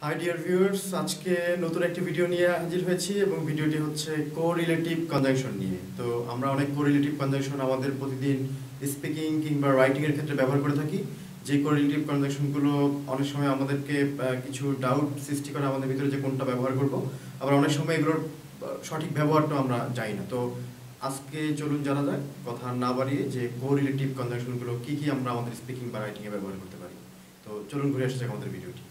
High dear viewers, আজকে নতুন একটি ভিডিও নিয়ে হাজির হয়েছি এবং ভিডিওটি হচ্ছে কোরিলেটিভ কনজাংশন নিয়ে। তো আমরা অনেক কোরিলেটিভ কনজাংশন আমাদের প্রতিদিন স্পিকিং কিংবা রাইটিং এর ক্ষেত্রে ব্যবহার করে থাকি। যে কোরিলেটিভ কনজাংশনগুলো অনেক সময় আমাদেরকে কিছু ডাউট সৃষ্টি করে আমাদের ভিতরে যে কোনটা ব্যবহার করব, আবার অনেক সময় এগুলোর সঠিক ব্যবহারটা আমরা জানি না। তো আজকে চলুন জানা যাক, কথা না বাড়িয়ে, যে কোরিলেটিভ কনজাংশনগুলো কী কী আমরা আমাদের স্পিকিং বা রাইটিংয়ে ব্যবহার করতে পারি। তো চলুন ঘুরে আসা যাক আমাদের ভিডিওটি।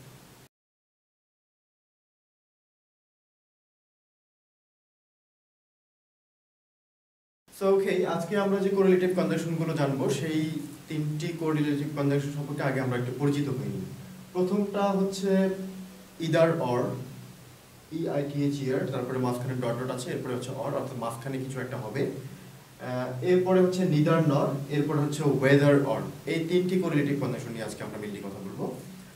সো ওকে, আজকে আমরা যে কোরিলেটিভ কনজাংশনগুলো জানবো সেই তিনটি কোরিলেটিভ কনজাংশন সম্পর্কে আগে আমরা একটু পরিচিত হই। প্রথমটা হচ্ছে ইদার অর, EITHER, তারপরে মাঝখানে ডট ডট আছে, এরপরে হচ্ছে অর, অর্থাৎ মাঝখানে কিছু একটা হবে। এরপরে হচ্ছে নিদার নর, এরপরে হচ্ছে ওয়েদার অর। এই তিনটি কোরিলেটিভ কনজাংশন নিয়ে আজকে আমরা মেইনলি কথা বলবো।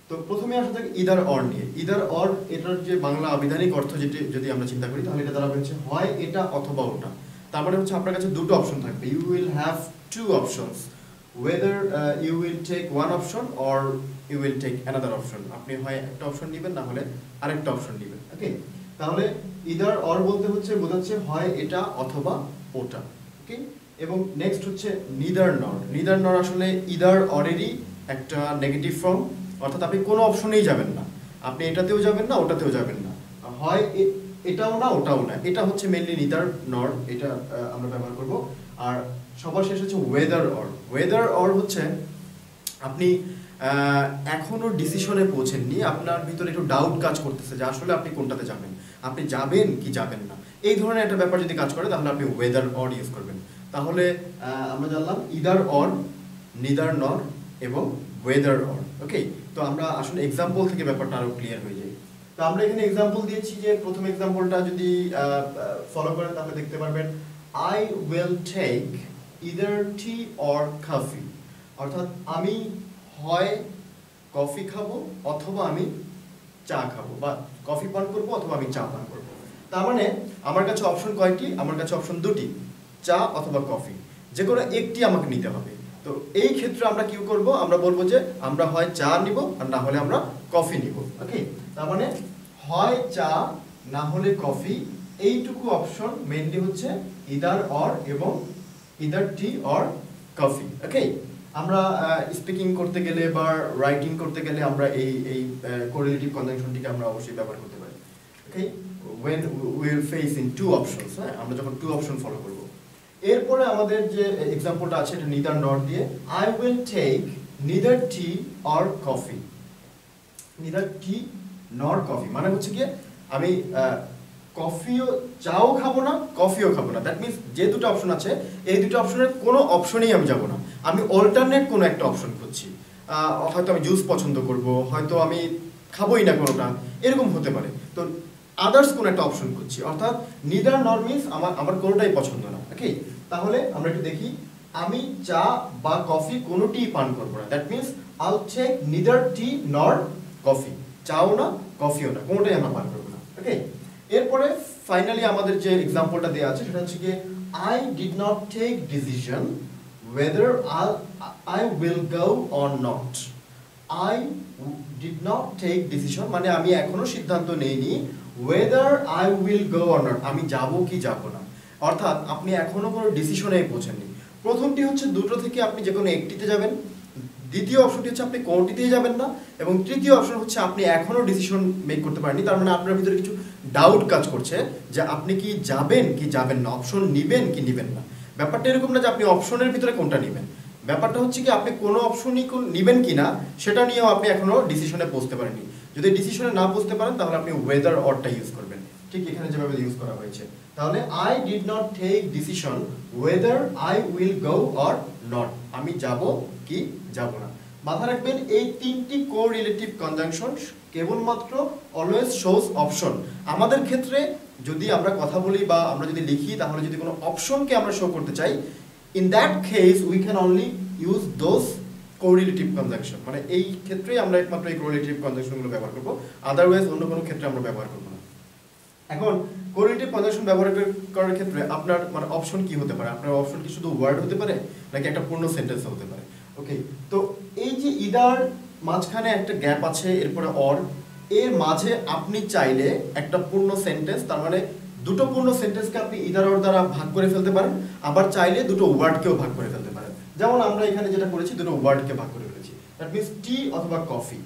তো প্রথমে আসা যাক ইদার অর নিয়ে। ইদার অর এটার যে বাংলা আবিধানিক অর্থ যেটি যদি আমরা চিন্তা করি, তাহলে এটা দ্বারা হচ্ছে হয় এটা অথবা ওটা। তার মানে হচ্ছে আপনার কাছে দুটো অপশন থাকবে, you will have two options, whether you will take one option or you will take another option. আপনি হয় একটা অপশন নেবেন, না হলে আরেকটা অপশন নেবেন। ওকে, তাহলে ইদার অর বলতে হচ্ছে বোঝাচ্ছে হয় এটা অথবা ওটা। ওকে, এবং নেক্সট হচ্ছে নিদার নর। নিদার নর আসলে ইদার অরেরই একটা নেগেটিভ ফর্ম, অর্থাৎ আপনি কোনো অপশনেই যাবেন না, আপনি এটাতেও যাবেন না ওটাতেও যাবেন না, হয় এটাও না ওটাও না। এটা হচ্ছে মেনলি নিদার নর, এটা আমরা ব্যবহার করব। আর সবার শেষ হচ্ছে ওয়েদার অর। ওয়েদার অর হচ্ছে আপনি এখনো ডিসিশনে পৌঁছেননি, আপনার ভিতরে একটু ডাউট কাজ করতেছে যে আসলে আপনি কোনটাতে যাবেন, আপনি যাবেন কি যাবেন না, এই ধরনের একটা ব্যাপার যদি কাজ করে তাহলে আপনি ওয়েদার অর ইউজ করবেন। তাহলে আমরা জানলাম ইদার অর, নিদার নর এবং ওয়েদার অর। ওকে, তো আমরা আসলে এক্সাম্পল থেকে ব্যাপারটা আরো ক্লিয়ার হয়ে যায়। তো আমরা এখানে এক্সাম্পল দিয়েছি, যে প্রথম এক্সাম্পলটা যদি ফলো করেন তাহলে দেখতে পারবেন, I will take either tea or coffee, অর্থাৎ আমি হয় কফি খাবো অথবা আমি চা খাবো, বা কফি পান করবো অথবা আমি চা পান করবো। তার মানে আমার কাছে অপশন কয়টি? আমার কাছে অপশন দুটি, চা অথবা কফি, যে কোনো একটি আমাকে নিতে হবে। তো এই ক্ষেত্রে আমরা কি করব? আমরা বলবো যে আমরা হয় চা নিব আর না হলে আমরা কফি নিব। ওকে, তার মানে হয় চা না হলে কফি, এইটুকু অপশন মেইনলি হচ্ছে ইদার অর এবং ইদার টি অর কফি। ওকে, আমরা স্পিকিং করতে গেলে বা রাইটিং করতে গেলে আমরা এই কোরিলেটিভ কনজাংশনটিকে আমরা অবশ্যই ব্যবহার করতে পারি। ওকে, when we will face in two options, হ্যাঁ, আমরা যখন টু অপশন ফলো করব। এরপরে আমাদের যে এক্সাম্পলটা আছে এটা নিদার নর দিয়ে, I will take neither tea or coffee. Neither tea nor coffee মানে হচ্ছে কি আমি কফিও চাও খাবো না কফিও খাবো না। দ্যাট মিনস যে দুটো অপশন আছে এই দুটো অপশনের কোনো অপশনেই আমি যাব না, আমি অল্টারনেট কোনো একটা অপশন খুঁজছি। হয়তো আমি জুস পছন্দ করব, হয়তো আমি খাবোই না কোনোটা, এরকম হতে পারে। তো আদার্স কোনো একটা অপশন খুঁজছি, অর্থাৎ নিদার নর মিনস আমার কোনোটাই পছন্দ না। ওকে, তাহলে আমরা একটু দেখি, আমি চা বা কফি কোনোটিই পান করবো না। That means I'll take neither tea nor coffee, চাও না কফিও না, কোনোটাই আমরা পান করবো না। ওকে, এরপরে ফাইনালি আমাদের যে এক্সাম্পলটা দেওয়া আছে সেটা হচ্ছে কি, I did not take decision whether I will go or not. I did not take decision মানে আমি এখনো সিদ্ধান্ত নেইনি, whether I will go or not, আমি যাব কি যাব না। অর্থাৎ আপনি এখনো কোনো ডিসিশনে পৌঁছেননি। প্রথমটি হচ্ছে দুটো থেকে আপনি যে কোনো একটিতে যাবেন, দ্বিতীয় অপশনটি হচ্ছে আপনি কোনটিতেই যাবেন না, এবং তৃতীয় অপশন হচ্ছে আপনি এখনো ডিসিশন মেক করতে পারেননি। তার মানে আপনার ভিতরে কিছু ডাউট কাজ করছে যে আপনি কি যাবেন কি যাবেন না, অপশন নিবেন কি নিবেন না। ব্যাপারটা এরকম না যে আপনি অপশনের ভিতরে কোনটা নেবেন, ব্যাপারটা হচ্ছে কি আপনি কোনো অপশনই নিবেন কি না সেটা নিয়েও আপনি এখনো ডিসিশনে পৌঁছতে পারেননি। যদি ডিসিশনে না পৌঁছতে পারেন তাহলে আপনি ওয়েদার অরটা ইউজ করবেন, ঠিক এখানে যেভাবে ইউজ করা হয়েছে। তাহলে I did not take decision whether I will go or not, আমি যাব কি যাব না। মাথা রাখবেন এই তিনটি কোরিলেটিভ কনজাংশন কেবলমাত্র অলওয়েজ শোজ অপশন। আমাদের ক্ষেত্রে যদি আমরা কথা বলি বা আমরা যদি লিখি, তাহলে যদি কোনো অপশনকে আমরা শো করতে চাই, in that case we can only use those correlative conjunction. মানে এই ক্ষেত্রেই আমরা একমাত্র এই কোরিলেটিভ কনজাংশনগুলো ব্যবহার করবো, আদারওয়াইজ অন্য কোনো ক্ষেত্রে আমরা ব্যবহার করবো না। এখন কোরিলেটিভ কনজাংশন ব্যবহার করার ক্ষেত্রে আপনার মানে অপশন কি হতে পারে? আপনার অপশন কি শুধু ওয়ার্ড হতে পারে নাকি একটা পূর্ণ সেন্টেন্স হতে পারে? ওকে, তো এই যে ইদার মাঝখানে একটা গ্যাপ আছে, এরপরে অর, এর মাঝে আপনি চাইলে একটা পূর্ণ সেন্টেন্স, তার মানে দুটো পূর্ণ সেন্টেন্সকে আপনি ইদার অর দ্বারা ভাগ করে ফেলতে পারেন, আবার চাইলে দুটো ওয়ার্ডকেও ভাগ করে ফেলতে পারেন। যেমন আমরা এখানে যেটা করেছি, দুটো ওয়ার্ডকে ভাগ করে ফেলেছি, দ্যাট মিনস টি অথবা কফি।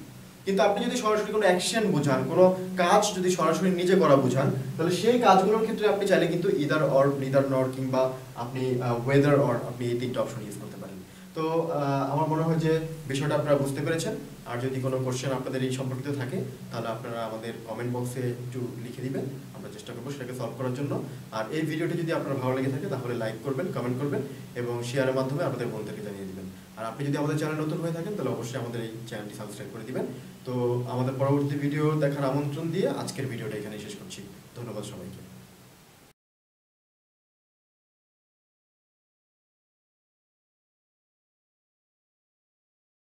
কিন্তু আপনি যদি সরাসরি কোনো অ্যাকশন বোঝান, কোনো কাজ যদি সরাসরি নিজে করা বোঝান, তাহলে সেই কাজগুলোর ক্ষেত্রে আপনি চাইলে কিন্তু ইদার অর, নিদার নর, কিংবা আপনি ওয়েদার অর, আপনি এই তিনটা অপশন ইউজ করতে পারেন। তো আমার মনে হয় যে বিষয়টা আপনারা বুঝতে পেরেছেন। আর যদি কোনো কোশ্চেন আপনাদের এই সম্পর্কিত থাকে, তাহলে আপনারা আমাদের কমেন্ট বক্সে একটু লিখে দিবেন, আমরা চেষ্টা করবো সেটাকে সলভ করার জন্য। আর এই ভিডিওটি যদি আপনার ভালো লেগে থাকে, তাহলে লাইক করবেন, কমেন্ট করবেন এবং শেয়ারের মাধ্যমে আপনাদের বন্ধুদেরকে জানিয়ে দিবেন। আর আপনি যদি আমাদের চ্যানেল নতুন হয়ে থাকেন, তাহলে অবশ্যই আমাদের এই চ্যানেলটি সাবস্ক্রাইব করে দিবেন। তো আমাদের পরবর্তী ভিডিও দেখার আমন্ত্রণ দিয়ে আজকের ভিডিওটা এখানেই শেষ করছি। ধন্যবাদ সবাইকে।